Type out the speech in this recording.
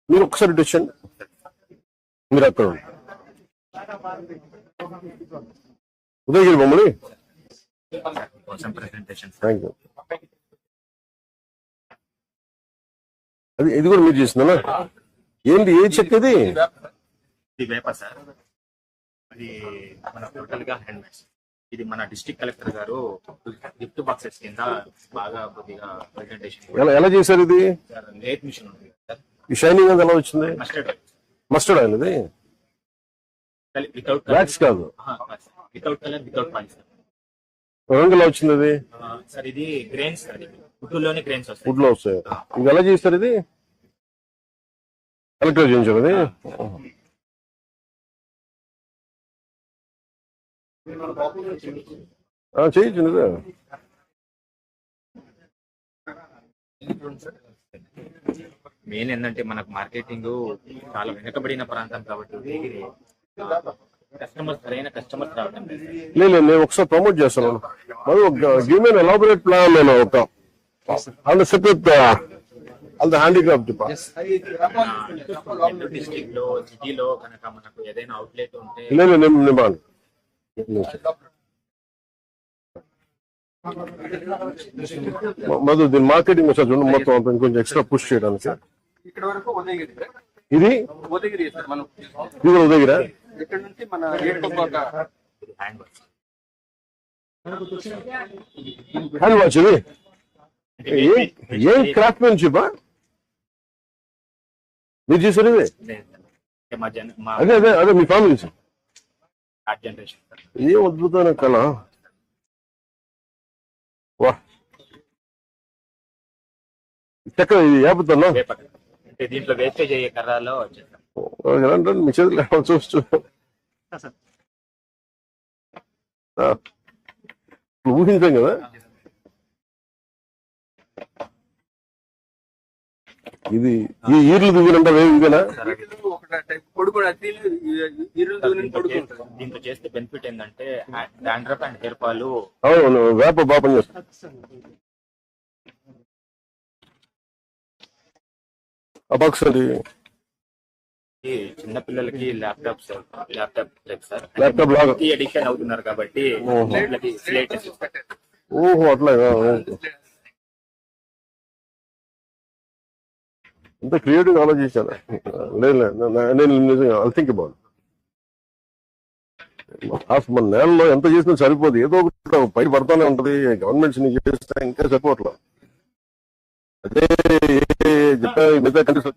మీరు ఒకసారి డిసిషన్ మీరు అక్కడ ఉదయగిరి బొమ్మలి థ్యాంక్ యూ. అది ఇది కూడా మీరు చేసిందా? ఏంటి ఏ చెక్ ఇది? వేపర్ సార్, అది మన టోటల్ గా హ్యాండ్ మేడ్స్. ఇది మన డిస్ట్రిక్ట్ కలెక్టర్ గారు గిఫ్ట్ బాక్సెస్ కింద బాగా కొద్దిగా ప్రెజెంటేషన్ ఎలా చేశారు ఇది? లేత్ మిషన్ ఉంది సార్. ఈ షైనింగ్ అది ఎలా వచ్చింది? మస్టర్డ్ ఆయిల్ ఇది వితౌట్ వ్యాక్స్ కాదు, వితౌట్ కలర్ వితౌట్ పాలిష్. రంగు ఎలా వచ్చింది అది? సార్ ఇది గ్రెయిన్స్, ఫుడ్లోనే గ్రెయిన్స్ వస్తాయి, ఫుడ్ లో వస్తాయి. ఇది ఎలా చేస్తారు? ఇది కలెక్టర్ చేయించారు అది. చేయించండి. మెయిన్ ఏంటంటే మనకు మార్కెటింగ్ చాలా వెనుకబడిన ప్రాంతం కాబట్టి కస్టమర్స్ సరైన కస్టమర్స్ రావడం లేదు. నేను ఒకసారి ప్రమోట్ చేస్తున్నాను. Give me elaborate plan. నేను ఒక separate all the handicraft district లో సిటీలో కనుక మనకు ఏదైనా అవుట్లెట్ ఉంటే లేదు మధు దీని మార్కెటింగ్ ఒకసారి చూడండి మొత్తం ఇంకొంచెం ఎక్స్ట్రా పుష్ చేయడానికి. ఇక్కడ వరకు ఉదయగిరి, ఇది ఉదయగిరి సార్. మనం ఇది కూడా ఉదయగిరా? ఇక్కడ నుంచి మన హ్యాండ్ వాచ్ ఇది ఏం క్రాఫ్ట్మెన్షిప్ మీరు చేశారు ఇది? అదే అదే అదే మీ ఫ్యామిలీ జనరేషన్ ఏం అద్భుతమైన కళ. వా చక్కగా ఇది ఏపుతాను. దీంట్లో వేస్టేజ్ అయ్యే కర్రాలో మీ చేతులు చూస్తూ ఊహించాం కదా. ఇది ఈ ఈర్లు దిగునంటే ఇదేనా? దీంతో చేస్తే బెనిఫిట్ ఏంటంటే డాండ్రఫ్ అండ్ హెయిర్ ఫాల్. అవును, వేప బాపం చేస్తాను. అబాక్సరి చిన్న పిల్లలకి ల్యాప్టాప్ సార్, ల్యాప్టాప్ లాగా ఎడిక్షన్ అవుతున్నారు కాబట్టి ఓహో అట్లాగా. ఎంత క్రియేటివ్ ఆలోచించాను. నేను నిజంగా ఐ థింక్ అబౌట్ మన నేలలో ఎంత చేసినా సరిపోదు, ఏదో ఒకటి పై పడతానే ఉంటది. గవర్నమెంట్స్ చేస్తే ఇంకా సరిపోవట్లేదు. అదే మిగతా కంట్రీస్